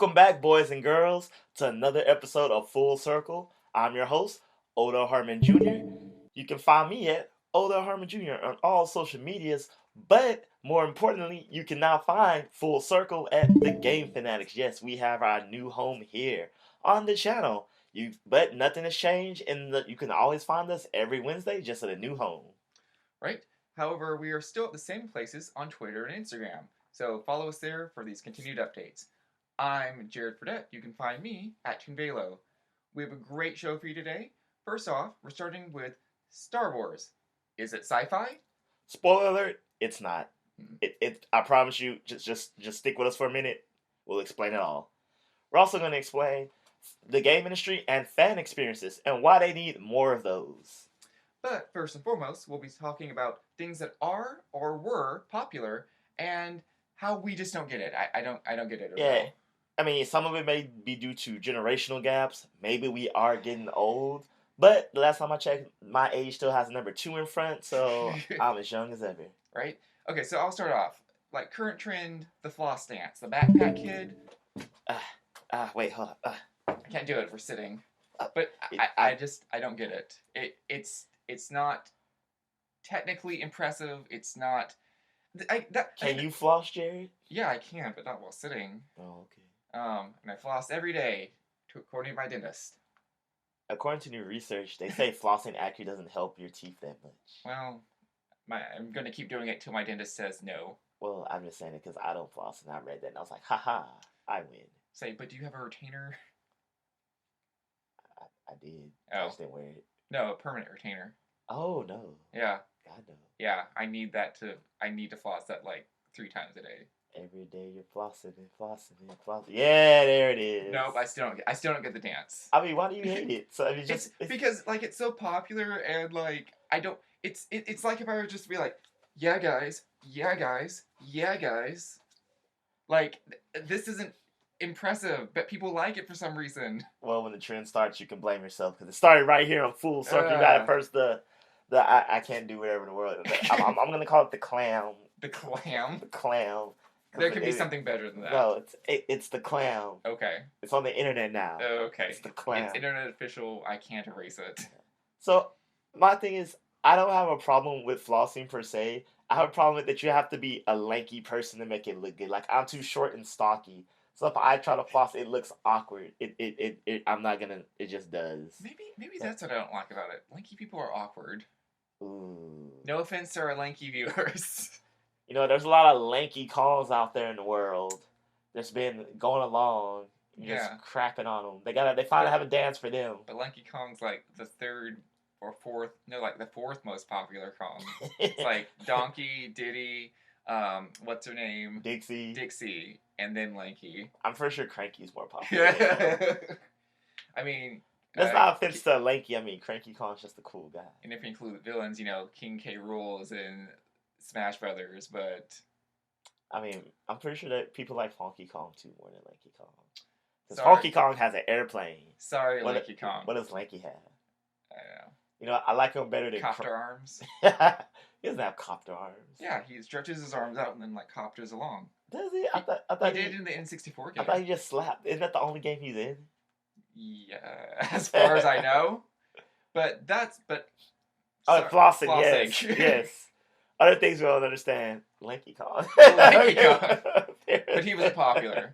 Welcome back, boys and girls, to another episode of Full Circle. I'm your host, Odo Harmon Jr. You can find me at Odo Harmon Jr. on all social medias, but more importantly, you can now find Full Circle at the Game Fanatics. Yes, we have our new home here on the channel. But nothing has changed, and you can always find us every Wednesday just at a new home. Right? However, we are still at the same places on Twitter and Instagram, so follow us there for these continued updates. I'm Jared Fradette. You can find me at Tunvelo. We have a great show for you today. First off, we're starting with Star Wars. Is it sci-fi? Spoiler alert, it's not. I promise you, just stick with us for a minute. We'll explain it all. We're also going to explain the game industry and fan experiences and why they need more of those. But first and foremost, we'll be talking about things that are or were popular and how we just don't get it. I don't get it at Yeah. all. I mean, some of it may be due to generational gaps. Maybe we are getting old. But the last time I checked, my age still has a number 2 in front, so I'm as young as ever. Right? Okay, so I'll start off. Like current trend, the floss dance. The backpack kid. Wait, hold up. I can't do it. We're sitting. But I don't get it. It's not technically impressive. It's not. Can you floss, Jerry? Yeah, I can, but not while sitting. Oh, okay. And I floss every day, according to my dentist. According to new research, they say flossing actually doesn't help your teeth that much. Well, I'm gonna keep doing it till my dentist says no. Well, I'm just saying it because I don't floss, and I read that, and I was like, haha, I win. Say, but do you have a retainer? I did. Oh. I just didn't wear it. No, a permanent retainer. Oh, no. Yeah. God, no. Yeah, I need to floss that like 3 times a day. Every day you're flossing and flossing and flossing. Yeah, there it is. Nope, I still don't get the dance. I mean, why do you hate it? So I mean, it's because like it's so popular and like I don't. It's like if I would just be like, yeah guys, yeah guys, yeah guys. Like this isn't impressive, but people like it for some reason. Well, when the trend starts, you can blame yourself because it started right here on Full Circle. You got it first. I can't do whatever in the world. I'm gonna call it the clown. The clown. The clown. There could be something better than that. No, it's the clown. Okay. It's on the internet now. Okay. It's the clown. It's internet official. I can't erase it. So my thing is, I don't have a problem with flossing per se. I have a problem with that you have to be a lanky person to make it look good. Like I'm too short and stocky, so if I try to floss, it looks awkward. I'm not gonna. It just does. Maybe that's what I don't like about it. Lanky people are awkward. Ooh. No offense to our lanky viewers. You know, there's a lot of lanky calls out there in the world that's been going along, just crapping on them. They finally have a dance for them. But Lanky Kong's like the fourth most popular Kong. It's like Donkey, Diddy, what's her name? Dixie, and then Lanky. I'm pretty sure Cranky's more popular. I mean... That's not offense to Lanky. I mean, Cranky Kong's just a cool guy. And if you include villains, you know, King K. Rool's in Smash Brothers, but... I mean, I'm pretty sure that people like Funky Kong too more than Lanky Kong. Because Funky Kong has an airplane. Sorry, Lanky Kong. What does Lanky have? I don't know. You know, I like him better than... Copter arms? He doesn't have copter arms. Yeah, he stretches his arms out and then, like, copters along. Does he? I thought he did in the N64 game. I thought he just slapped. Isn't that the only game he's in? Yeah, as far as I know. But... Flossing, yes. Yes. Other things we don't understand. Lanky Kong. Lanky Kong. But he was popular.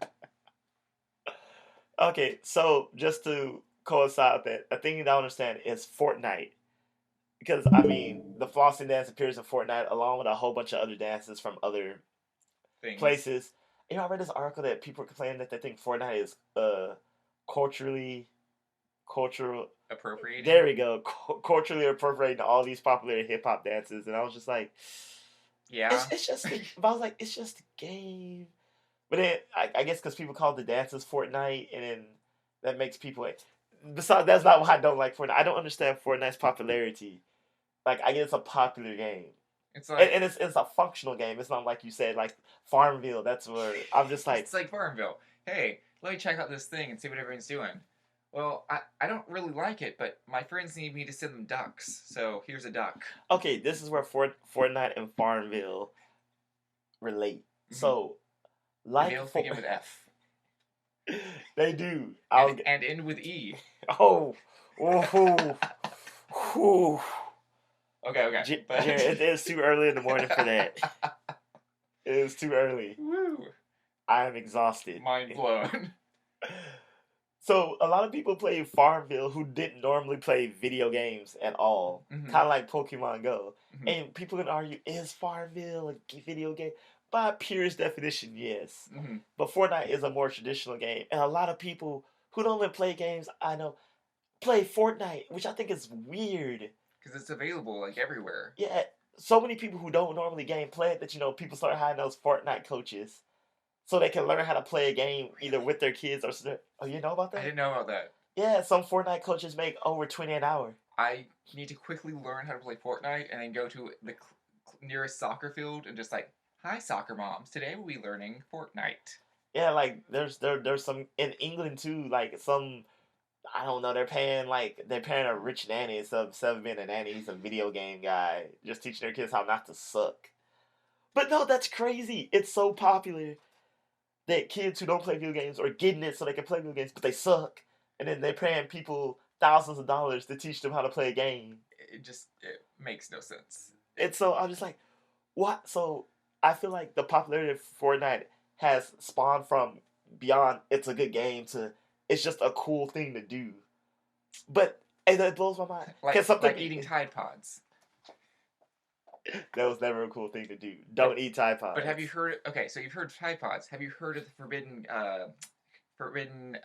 Okay, so just to coincide with that, a thing you don't understand is Fortnite. Because, I mean, the flossing dance appears in Fortnite along with a whole bunch of other dances from other places. You know, I read this article that people were complaining that they think Fortnite is cultural appropriating. There we go. Culturally appropriating all these popular hip hop dances, and I was just like, yeah, it's just. But I was like, it's just a game. But then I guess because people call the dances Fortnite, and then that makes people. Besides, that's not why I don't like Fortnite. I don't understand Fortnite's popularity. Like, I guess it's a popular game. It's like, and it's a functional game. It's not like you said, like Farmville. That's where I'm just like, it's like Farmville. Hey, let me check out this thing and see what everyone's doing. Well, I don't really like it, but my friends need me to send them ducks, so here's a duck. Okay, this is where Fortnite and Farmville relate. Mm-hmm. So, like begin with F. They do. And end with E. Oh, woohoo, whew. Okay. Jared, it is too early in the morning for that. It is too early. Woo. I am exhausted. Mind blown. So a lot of people play Farmville who didn't normally play video games at all, Mm-hmm. kind of like Pokemon Go. Mm-hmm. And people can argue, is Farmville a video game? By purest definition, yes. Mm-hmm. But Fortnite is a more traditional game, and a lot of people who don't even play games, I know, play Fortnite, which I think is weird. Because it's available like everywhere. Yeah, so many people who don't normally game play it that people start hiring those Fortnite coaches so they can learn how to play a game either with their kids or. Oh, you know about that? I didn't know about that. Yeah, some Fortnite coaches make over 20 an hour. I need to quickly learn how to play Fortnite and then go to the nearest soccer field and just like, hi, soccer moms. Today we'll be learning Fortnite. Yeah, like there's some in England too. Like some, I don't know. They're paying a rich nanny instead of being a nanny. He's a video game guy, just teaching their kids how not to suck. But no, that's crazy. It's so popular that kids who don't play video games are getting it so they can play video games, but they suck, and then they're paying people thousands of dollars to teach them how to play a game. It makes no sense. And so I'm just like, what? So I feel like the popularity of Fortnite has spawned from beyond it's a good game to it's just a cool thing to do. But that blows my mind. Like eating Tide Pods. That was never a cool thing to do. Don't eat Tide Pods. But have you heard? Okay, so you've heard Tide Pods. Have you heard of the forbidden?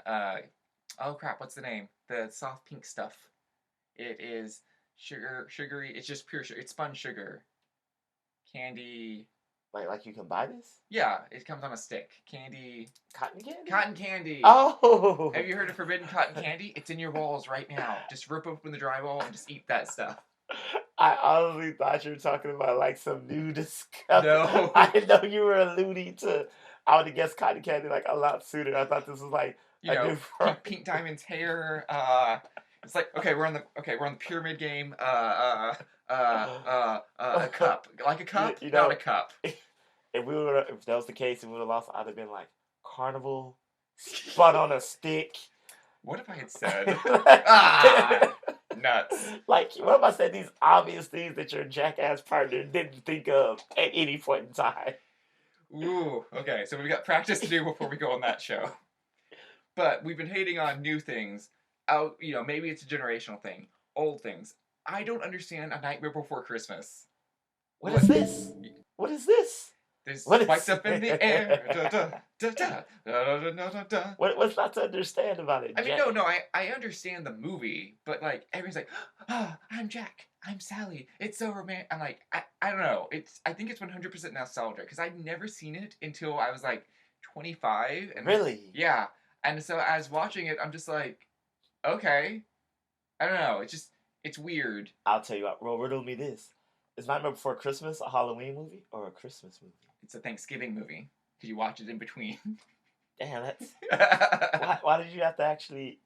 Oh crap! What's the name? The soft pink stuff. It is sugary. It's just pure sugar. It's spun sugar. Candy. Like you can buy this? Yeah, it comes on a stick. Candy. Cotton candy? Cotton candy. Oh! Have you heard of forbidden cotton candy? It's in your walls right now. Just rip open the drywall and just eat that stuff. I honestly thought you were talking about like some new discovery. No. I didn't know you were alluding to. I would have guessed cotton candy like a lot sooner. I thought this was like new pink Diamond's hair. It's like we're on the pyramid game. A cup, like a cup, not a cup. If that was the case, it would have lost. I'd have been like carnival, spun on a stick. What if I had said nuts? Like, what if I said these obvious things that your jackass partner didn't think of at any point in time? Ooh, okay, so we've got practice to do before we go on that show. But we've been hating on new things. Maybe it's a generational thing. Old things. I don't understand A Nightmare Before Christmas. What is this? What is this? There's spikes up in the air. What's not to understand about it? I mean, no, I understand the movie, but like everyone's like, oh, I'm Jack, I'm Sally. It's so romantic. I'm like, I don't know. I think it's 100% nostalgia because I'd never seen it until I was like 25. And really? Yeah. And so as watching it, I'm just like, okay, I don't know. It's weird. I'll tell you what. Well, riddle me this: is Nightmare Before Christmas a Halloween movie or a Christmas movie? It's a Thanksgiving movie because you watch it in between. Damn, that's why did you have to actually?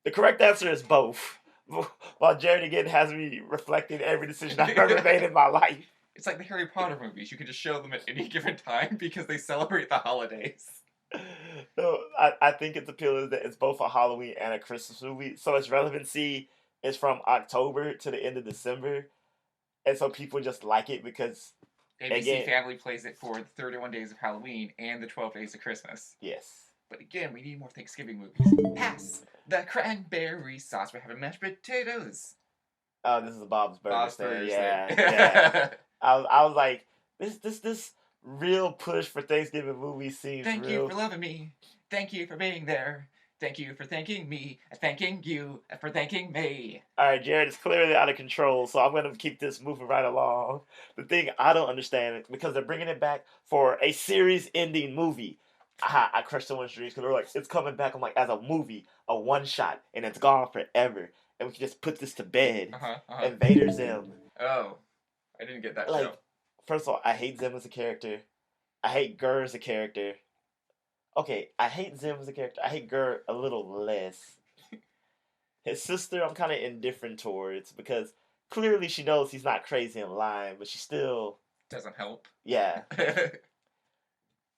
The correct answer is both. While Jared again has me reflecting every decision I've ever made in my life. It's like the Harry Potter movies. You can just show them at any given time because they celebrate the holidays. No, I think its appeal is that it's both a Halloween and a Christmas movie. So its relevancy is from October to the end of December. And so people just like it because ABC Family plays it for the 31 days of Halloween and the 12 days of Christmas. Yes. But again, we need more Thanksgiving movies. Pass the cranberry sauce. We're having mashed potatoes. Oh, this is a Bob's Burgers Bob's thing. Burgers Yeah. I was like, this real push for Thanksgiving movies seems Thank real. you for loving me. Thank you for being there. Thank you for thanking me. Thanking you for thanking me. All right, Jared, it's clearly out of control, so I'm going to keep this moving right along. The thing I don't understand, because they're bringing it back for a series-ending movie. I crushed someone's dreams because they're like, it's coming back. I'm like, as a movie, a one-shot, and it's gone forever. And we can just put this to bed. Invader Zim. Oh, I didn't get that like, show. First of all, I hate Zim as a character. I hate Gur as a character. Okay, I hate Zim as a character. I hate Gur a little less. His sister, I'm kind of indifferent towards because clearly she knows he's not crazy and lying, but she still doesn't help. Yeah.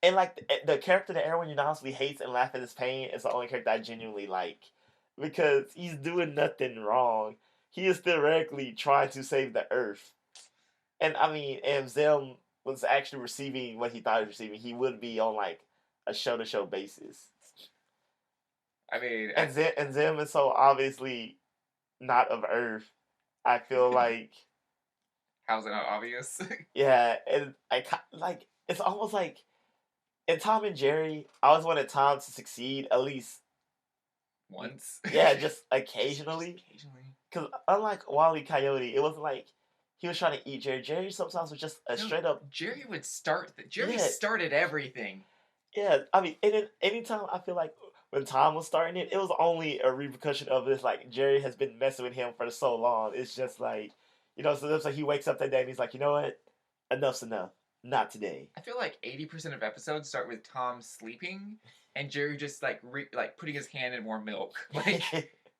And like the character that everyone unanimously hates and laugh at his pain is the only character I genuinely like because he's doing nothing wrong. He is theoretically trying to save the Earth, and I mean, if Zim was actually receiving what he thought he was receiving, he would be on like a show to show basis. I mean, And Zim is so obviously not of Earth. I feel like how's it not obvious? yeah, and like it's almost like in Tom and Jerry, I always wanted Tom to succeed at least Once. yeah, just Just occasionally. occasionally. Because unlike Wally Coyote, it wasn't like he was trying to eat Jerry. Jerry sometimes was just a No, straight up Jerry would start. Jerry yeah, started everything. yeah. I mean, and then anytime I feel like when Tom was starting it, it was only a repercussion of this. Like Jerry has been messing with him for so long. It's just like so it's like he wakes up that day and he's like, you know what, enough's enough. Not today. I feel like 80% of episodes start with Tom sleeping and Jerry just like putting his hand in more milk. Like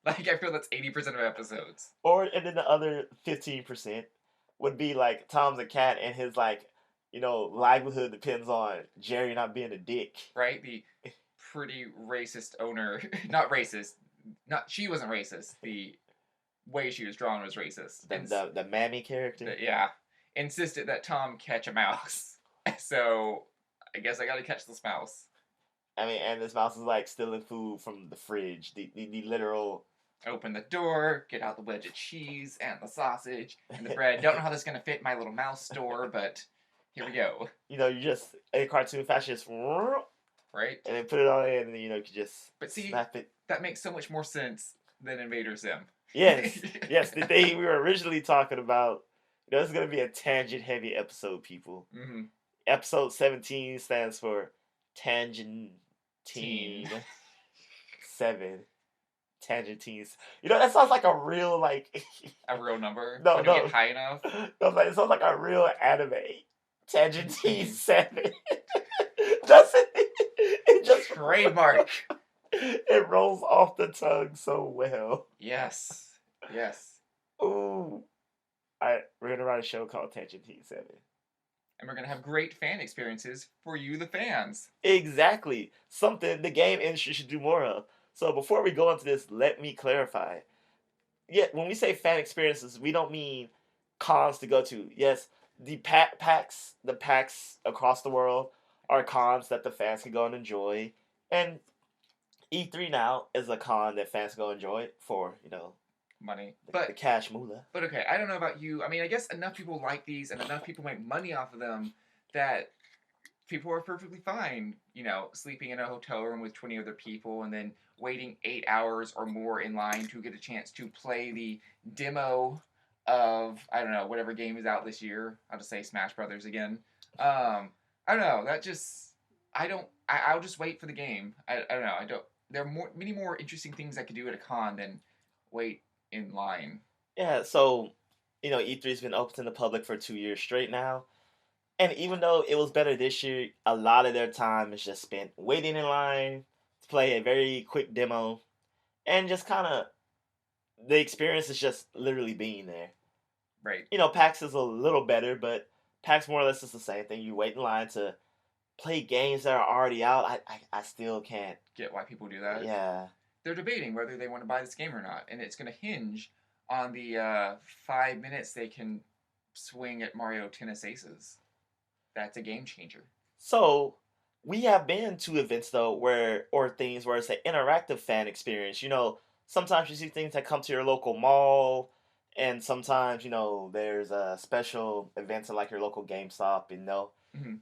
I feel that's 80% of episodes. Or and then the other 15% would be like Tom's a cat and his livelihood depends on Jerry not being a dick. Right? The pretty racist owner, not racist. Not she wasn't racist. The way she was drawn was racist. The mammy character. Yeah, insisted that Tom catch a mouse. So I guess I got to catch this mouse. I mean, and this mouse is like stealing food from the fridge. The literal. Open the door, get out the wedge of cheese and the sausage and the bread. Don't know how this is gonna fit in my little mouse store, but here we go. You just a cartoon fashion, just right, and then put it on in, and then you could just but see, snap it. That makes so much more sense than Invader Zim. Yes, yes. The day we were originally talking about, this is gonna be a tangent-heavy episode, people. Mm-hmm. Episode 17 stands for Tangentine 7. Tangentines. That sounds like a real a real number. No, when you get high enough. No, it sounds like a real anime. Tangentine 7. Doesn't it? It just trademark. It rolls off the tongue so well. Yes. Yes. Ooh. We're gonna write a show called Tangentine 7. And we're gonna have great fan experiences for you, the fans. Exactly. Something the game industry should do more of. So before we go into this, let me clarify. Yeah, when we say fan experiences, we don't mean cons to go to. Yes, the PAX across the world are cons that the fans can go and enjoy. And E3 now is a con that fans can go enjoy for, money. The cash moolah. But okay, I don't know about you. I mean, I guess enough people like these and enough people make money off of them that people are perfectly fine, sleeping in a hotel room with 20 other people and then waiting 8 hours or more in line to get a chance to play the demo of, I don't know, whatever game is out this year. I'll just say Smash Brothers again. I don't know. I'll just wait for the game. I don't know. There are many more interesting things I could do at a con than wait in line. Yeah, so, E3's been open to the public for 2 years straight now. And even though it was better this year, a lot of their time is just spent waiting in line to play a very quick demo. And just kind of, the experience is just literally being there. Right. PAX is a little better, but PAX more or less is the same thing. You wait in line to play games that are already out. I still can't get why people do that. Yeah. They're debating whether they want to buy this game or not. And it's going to hinge on the 5 minutes they can swing at Mario Tennis Aces. That's a game changer. So, we have been to events though things where it's an interactive fan experience. Sometimes you see things that come to your local mall, and sometimes there's special events at like your local GameStop,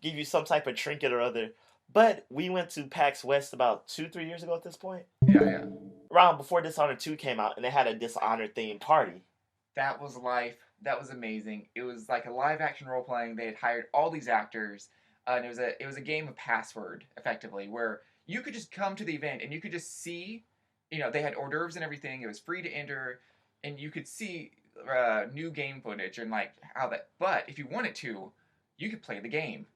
give you some type of trinket or other. But we went to PAX West about 2-3 years ago at this point. Yeah. Around before Dishonored 2 came out, and they had a Dishonored themed party. That was life. That was amazing. It was like a live action role playing. They had hired all these actors, and it was a game of password, effectively, where you could just come to the event and you could just see, they had hors d'oeuvres and everything. It was free to enter, and you could see new game footage and like how that. But if you wanted to, you could play the game,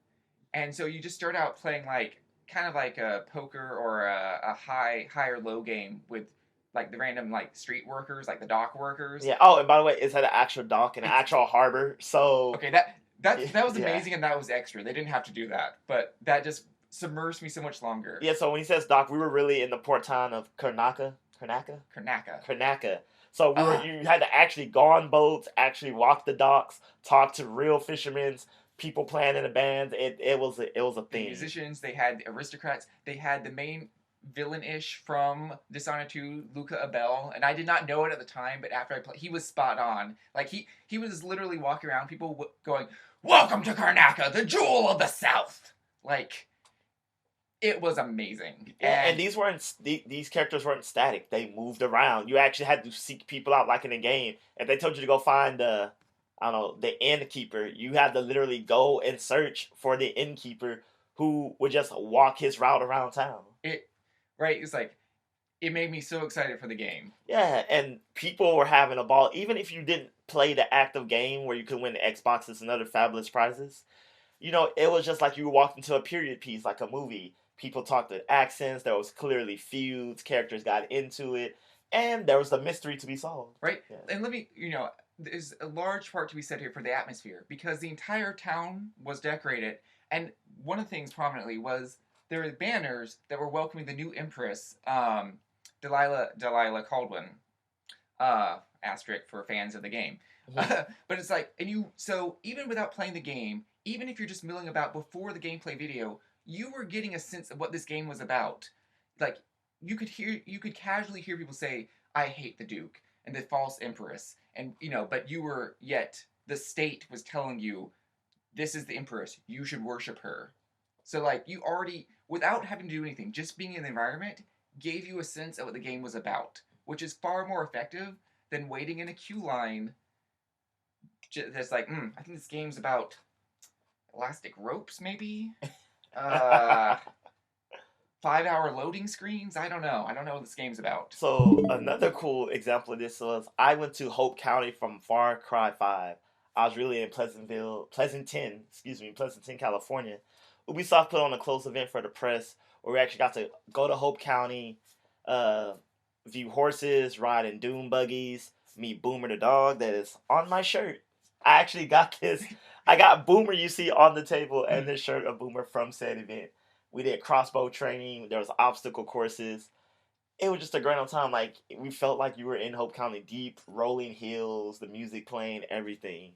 and so you just start out playing like kind of like a poker or a high or low game with like the random like street workers, like the dock workers. Yeah. Oh, and by the way, it's at an actual dock and an actual harbor. So okay, that was amazing, and that was extra. They didn't have to do that, but that just submerged me so much longer. Yeah, so when he says dock, we were really in the port town of Karnaka. Karnaka. So Ah, you had to actually go on boats, actually walk the docks, talk to real fishermen, people playing in the bands. It was a the thing. musicians, they had aristocrats, they had the main villain-ish from Dishonored 2, Luca Abel, and I did not know it at the time, but after I played, he was spot on. Like he was literally walking around, people going, "Welcome to Karnaka, the jewel of the South." Like it was amazing, Yeah, and and these characters weren't static. They moved around. You actually had to seek people out, like in a game. If they told you to go find the, I don't know, the innkeeper, you had to literally go and search for the innkeeper who would just walk his route around town. it right. It's like it made me so excited for the game. Yeah, and people were having a ball. Even if you didn't play the active game where you could win Xboxes and other fabulous prizes, it was just like you walked into a period piece, like a movie. People talked with accents. There was clearly feuds. Characters got into it, and there was a mystery to be solved. Right? Yeah. And let me, there's a large part to be said here for the atmosphere because the entire town was decorated, and one of the things prominently was there were banners that were welcoming the new Empress, Delilah Caldwin, asterisk for fans of the game. Mhm. But it's like, and you, so even without playing the game, even if you're just milling about before the gameplay video, you were getting a sense of what this game was about. Like, you could casually hear people say, I hate the Duke and the false Empress. And, but you were, yet, the state was telling you, this is the Empress, you should worship her. So, like, you already, without having to do anything, just being in the environment gave you a sense of what the game was about, which is far more effective than waiting in a queue line. That's like, I think this game's about elastic ropes, maybe. Uh, 5-hour loading screens. I don't know. I don't know what this game's about. So another cool example of this was I went to Hope County from Far Cry 5. I was really in Pleasanton, California. Ubisoft put on a close event for the press where we actually got to go to Hope County, uh, view horses, ride in dune buggies, meet Boomer the dog that is on my shirt. I actually got this. I got Boomer you see on the table and this shirt of Boomer from said event. We did crossbow training. There was obstacle courses. It was just a great old time. Like we felt like you were in Hope County, deep rolling hills, the music playing, everything.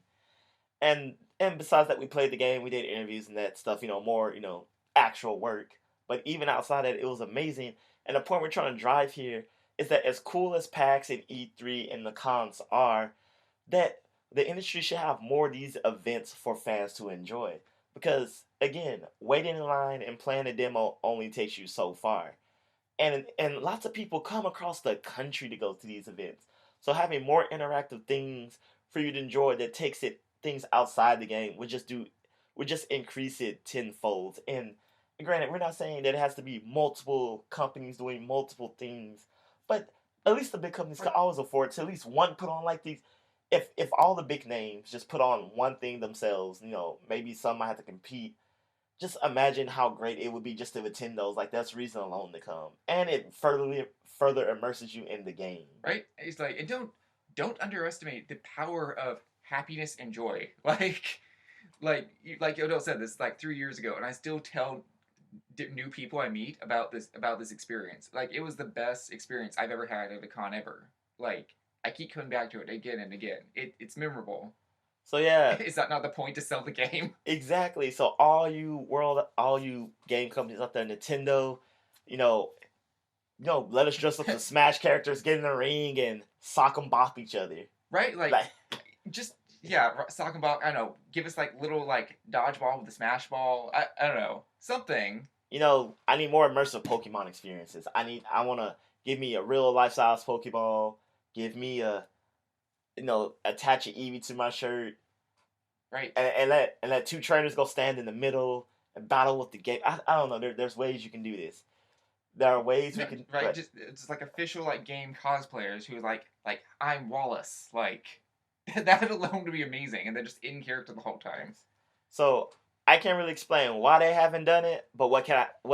And besides that, we played the game. We did interviews and that stuff. More actual work. But even outside that, it was amazing. And the point we're trying to drive here is that as cool as PAX and E3 and the cons are, that the industry should have more of these events for fans to enjoy. Because again, waiting in line and playing a demo only takes you so far. And lots of people come across the country to go to these events. So having more interactive things for you to enjoy that takes it things outside the game would just increase it tenfold. And granted, we're not saying that it has to be multiple companies doing multiple things, but at least the big companies can always afford to at least one put on like these. If all the big names just put on one thing themselves, maybe some might have to compete. Just imagine how great it would be just to attend those. Like that's reason alone to come, and it further immerses you in the game. Right? It's like, and don't underestimate the power of happiness and joy. Like Odell said, this like 3 years ago, and I still tell new people I meet about this experience. Like it was the best experience I've ever had at a con ever. Like I keep coming back to it again and again. It's memorable. So yeah, Is that not the point to sell the game? exactly. So all you game companies out there, Nintendo, you know, let us dress up the Smash characters, get in the ring, and sock and bop each other. Right? Like Like, just yeah, talking about I don't know, give us like little like dodgeball with the smash ball. I don't know something. I need more immersive Pokemon experiences. I want to give me a real life size Pokeball. Give me attach an Eevee to my shirt, Right. and let two trainers go stand in the middle and battle with the game. I don't know. There's ways you can do this. There are ways we No, can. right. Just it's like official like game cosplayers who like I'm Wallace. Like that alone would be amazing, and they're just in character the whole time. So I can't really explain why they haven't done it, but what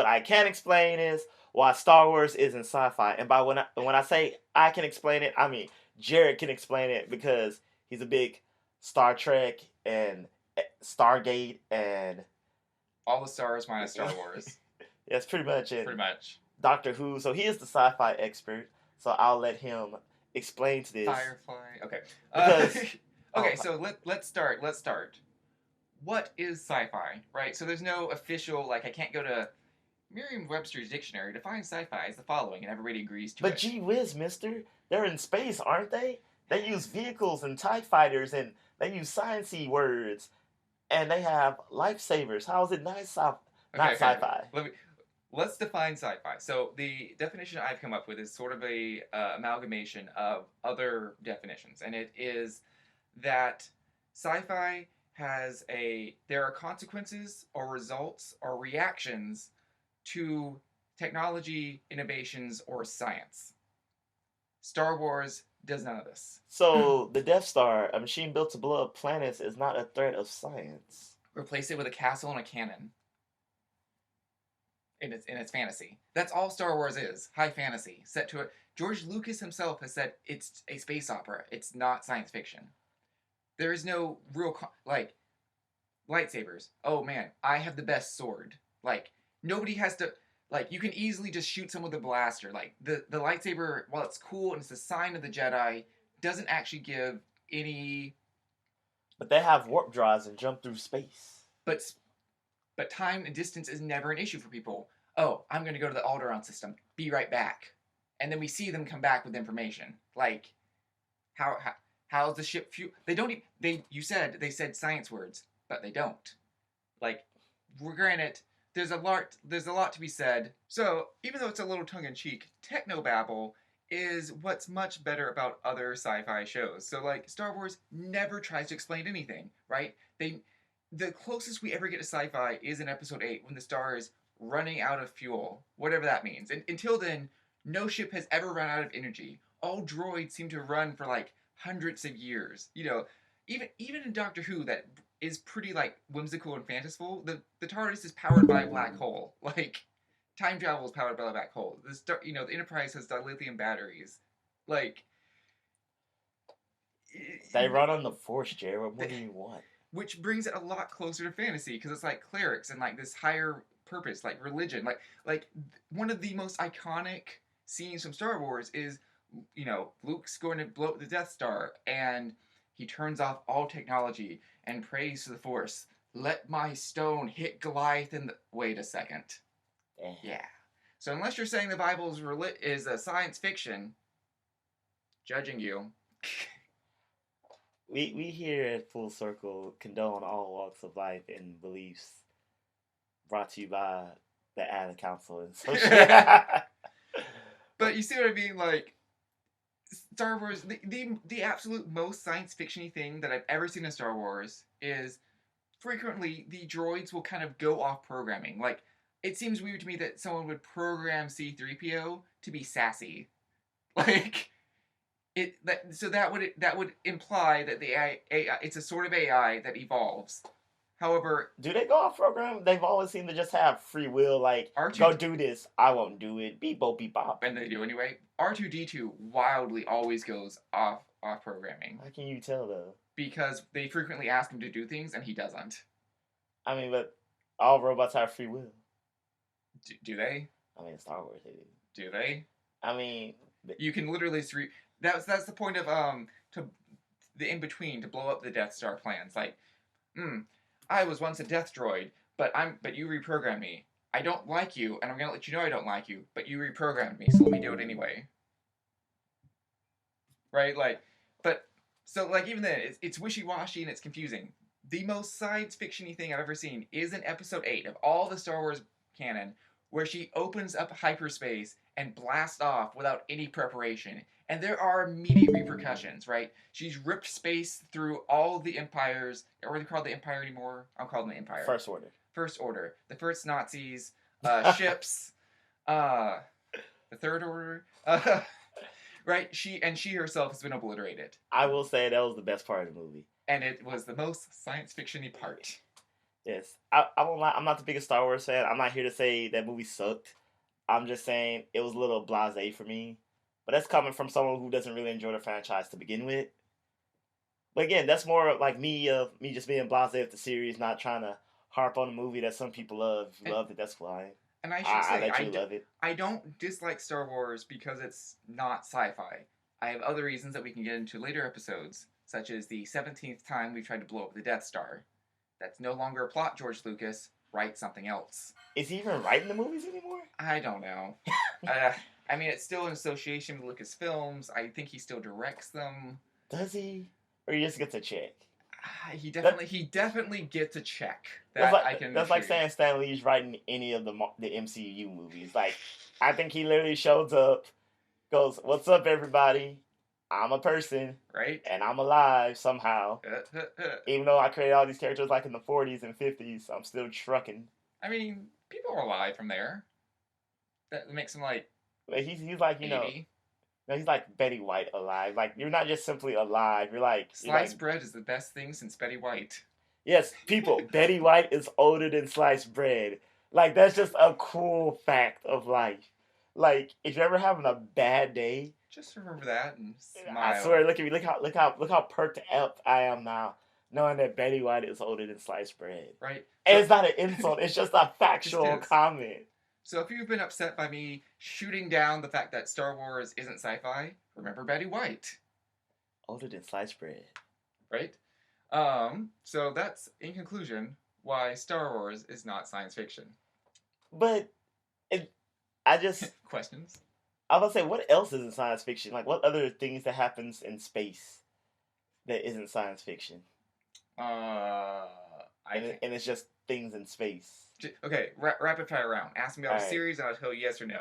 I can explain is why Star Wars isn't sci-fi. And by when I say I can explain it, I mean Jared can explain it because he's a big Star Trek and Stargate and All the stars minus Star Wars. Yes, pretty much. pretty And much. Doctor Who, so he is the sci-fi expert. So I'll let him explain to this Firefly. Okay. because Okay. oh, So let's start. Let's start. What is sci-fi? Right. So there's no official like I can't go to Merriam-Webster's dictionary to find sci-fi is the following, and everybody agrees to but it. gee whiz, Mister, they're in space, aren't they? They use vehicles and TIE fighters, and they use sciencey words, and they have lifesavers. How is it Okay. not Okay. sci-fi? Let's define sci-fi. So the definition I've come up with is sort of a amalgamation of other definitions, and it is that sci-fi has a there are consequences or results or reactions to technology, innovations, or science. Star Wars does none of this. So the Death Star, a machine built to blow up planets, is not a threat of science. Replace it with a castle and a cannon in its fantasy. That's all Star Wars is. High fantasy set to it. George Lucas himself has said it's a space opera. It's not science fiction. There is no real like lightsabers. Oh man, I have the best sword. Like nobody has to like you can easily just shoot someone with a blaster. Like the lightsaber, while it's cool and it's a sign of the Jedi, doesn't actually give any But they have warp drives and jump through space. but but time and distance is never an issue for people. Oh, I'm going to go to the Alderaan system. Be right back. And then we see them come back with information. Like how's the ship fuel? They don't they said science words, but they don't. Like granted, there's a lot to be said. So, even though it's a little tongue in cheek, technobabble is what's much better about other sci-fi shows. So like Star Wars never tries to explain anything, right? The closest we ever get to sci-fi is in episode 8 when the star is running out of fuel, whatever that means. And until then, no ship has ever run out of energy. All droids seem to run for like hundreds of years. Even in Doctor Who, that is pretty like whimsical and fanciful. The TARDIS is powered by a black hole. Like time travel is powered by a black hole. The Enterprise has dilithium batteries. Like They run on the Force, Jared. What more do you want? which brings it a lot closer to fantasy because it's like clerics and like this higher purpose, like religion. Like one of the most iconic scenes from Star Wars is Luke's going to blow up the Death Star and he turns off all technology and prays to the Force. Let my stone hit Goliath in the. Wait a second. Yeah. So unless you're saying the Bible is a science fiction, judging you. We here at Full Circle condone all walks of life and beliefs. Brought to you by the Ad Council and social. But you see what I mean? Like Star Wars, the absolute most science fictiony thing that I've ever seen in Star Wars is frequently the droids will kind of go off programming. Like it seems weird to me that someone would program C-3PO to be sassy. Like that would imply that the AI it's a sort of AI that evolves. However, do they go off program? They've always seemed to just have free will. Like R2 go do this, I won't do it. Beep bop beep bop. and they do anyway. R2D2 wildly always goes off programming. How can you tell though? Because they frequently ask him to do things and he doesn't. I mean, but all robots have free will. Do they? I mean, Star Wars they do. Do they? I mean, you can literally that's the point of to the in between to blow up the Death Star plans. Like, I was once a Death Droid, but you reprogrammed me. I don't like you, and I'm gonna let you know I don't like you, but you reprogrammed me, so let me do it anyway. Right? Like, but so like even then, it's wishy-washy and it's confusing. The most science fiction-y thing I've ever seen is in Episode 8 of all the Star Wars canon, where she opens up hyperspace and blasts off without any preparation. And there are immediate repercussions, right? She's ripped space through all the empires. Are they called the Empire anymore? I'll call them the Empire. First Order. First Order. The First Nazis, ships, the Third Order. Right? She herself has been obliterated. I will say that was the best part of the movie. And it was the most science fiction-y part. Yes. I won't lie, I'm not the biggest Star Wars fan. I'm not here to say that movie sucked. I'm just saying it was a little blasé for me. But that's coming from someone who doesn't really enjoy the franchise to begin with. But again, that's more like me just being blasé with the series, not trying to harp on a movie that some people love. If you loved it, that's fine. And I should I say, let you love it. I don't dislike Star Wars because it's not sci-fi. I have other reasons that we can get into later episodes, such as the 17th time we tried to blow up the Death Star. That's no longer a plot, George Lucas. Write something else. Is he even writing the movies anymore? I don't know. uh, I mean, it's still in association with Lucasfilms. I think he still directs them. Does he? Or he just gets a check? He definitely gets a check. That's like saying Stan Lee's writing any of the MCU movies. Like, I think he literally shows up, goes, "What's up, everybody? I'm a person, right? And I'm alive somehow. Even though I created all these characters like in the 40s and 50s, I'm still trucking." I mean, people are alive from there. That makes him like. But he's like, you 80. Know. No, he's like Betty White alive. Like, you're not just simply alive. You're like... Sliced bread is the best thing since Betty White. Yes, people, Betty White is older than sliced bread. Like, that's just a cool fact of life. Like, if you're ever having a bad day... Just remember that and smile. I swear, look at me. Look how perked up I am now, knowing that Betty White is older than sliced bread. Right. And it's not an insult. It's just a factual comment. So if you've been upset by me shooting down the fact that Star Wars isn't sci-fi, remember Betty White. Older than sliced bread. Right? So that's, in conclusion, why Star Wars is not science fiction. But, I just... Questions? I was going to say, what else isn't science fiction? Like, what other things that happens in space that isn't science fiction? And it's just things in space. Okay, rapid fire round. Ask me about a series and I'll tell you yes or no.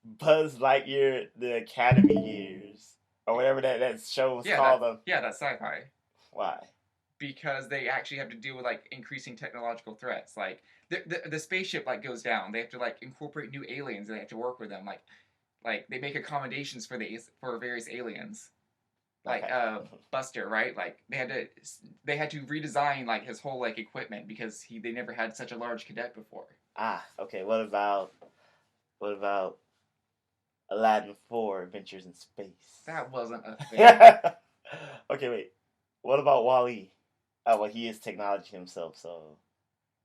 Buzz Lightyear, the Academy Years. Or whatever that show's called. That's sci-fi. Why? Because they actually have to deal with, like, increasing technological threats. Like, the spaceship, like, goes down. They have to, like, incorporate new aliens and they have to work with them. Like they make accommodations for various aliens. Like, Buster, right? Like, they had to redesign, like, his whole, like, equipment because they never had such a large cadet before. Okay. What about Aladdin 4 Adventures in Space? That wasn't a thing. Okay, wait. What about WALL-E? Oh, well, he is technology himself, so...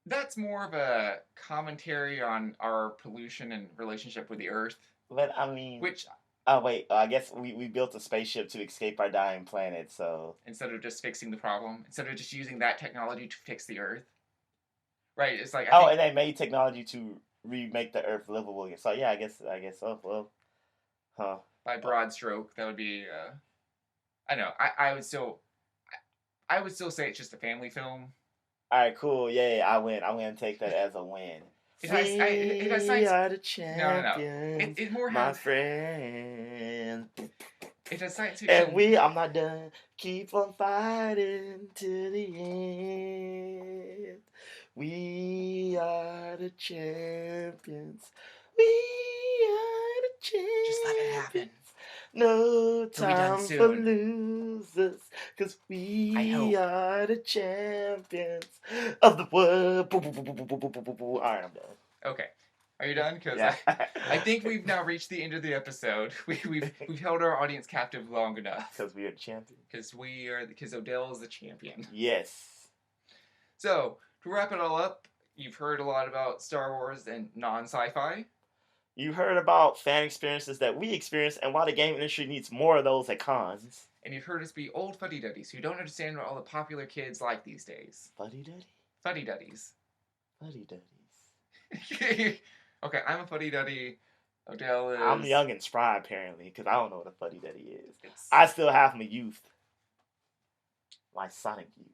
That's more of a commentary on our pollution and relationship with the Earth. But, I mean... Which... Oh, wait, I guess we built a spaceship to escape our dying planet, so... Instead of just fixing the problem. Instead of just using that technology to fix the Earth. Right, it's like... and they made technology to remake the Earth livable again. So, yeah, I guess so. Well, huh. By broad stroke, that would be... I know, I would still say it's just a family film. Alright, cool. Yeah, I win. I'm going to take that as a win. It has science... are the champions, no. It more my has... friend. It has science fiction. And I'm not done. Keep on fighting to the end. We are the champions. We are the champions. Just let it happen. No time for losers, cause we are the champions of the world. Alright, I'm done. Okay. Are you done? Because I think we've now reached the end of the episode. We've held our audience captive long enough. Because we are the champion. Because Odell is the champion. Yes. So, to wrap it all up, you've heard a lot about Star Wars and non-sci-fi. You heard about fan experiences that we experience and why the game industry needs more of those at cons. And you've heard us be old fuddy-duddies who don't understand what all the popular kids like these days. Fuddy-duddy? Fuddy-duddies. Fuddy-duddies. Okay, I'm a fuddy-duddy. Odell is... I'm young and spry, apparently, because I don't know what a fuddy-duddy is. I still have my youth. My Sonic youth.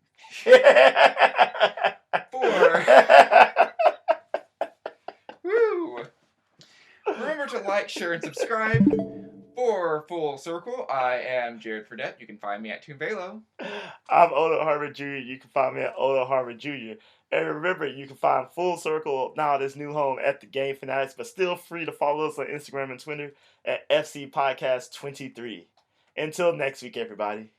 4. Woo! Remember to like, share, and subscribe. For Full Circle, I am Jared Fradette. You can find me at Toonvelo. I'm Oda Harvard Jr. You can find me at Oda Harvard Jr. And remember, you can find Full Circle now at its new home at the Game Fanatics, but still free to follow us on Instagram and Twitter at FC Podcast 23. Until next week, everybody.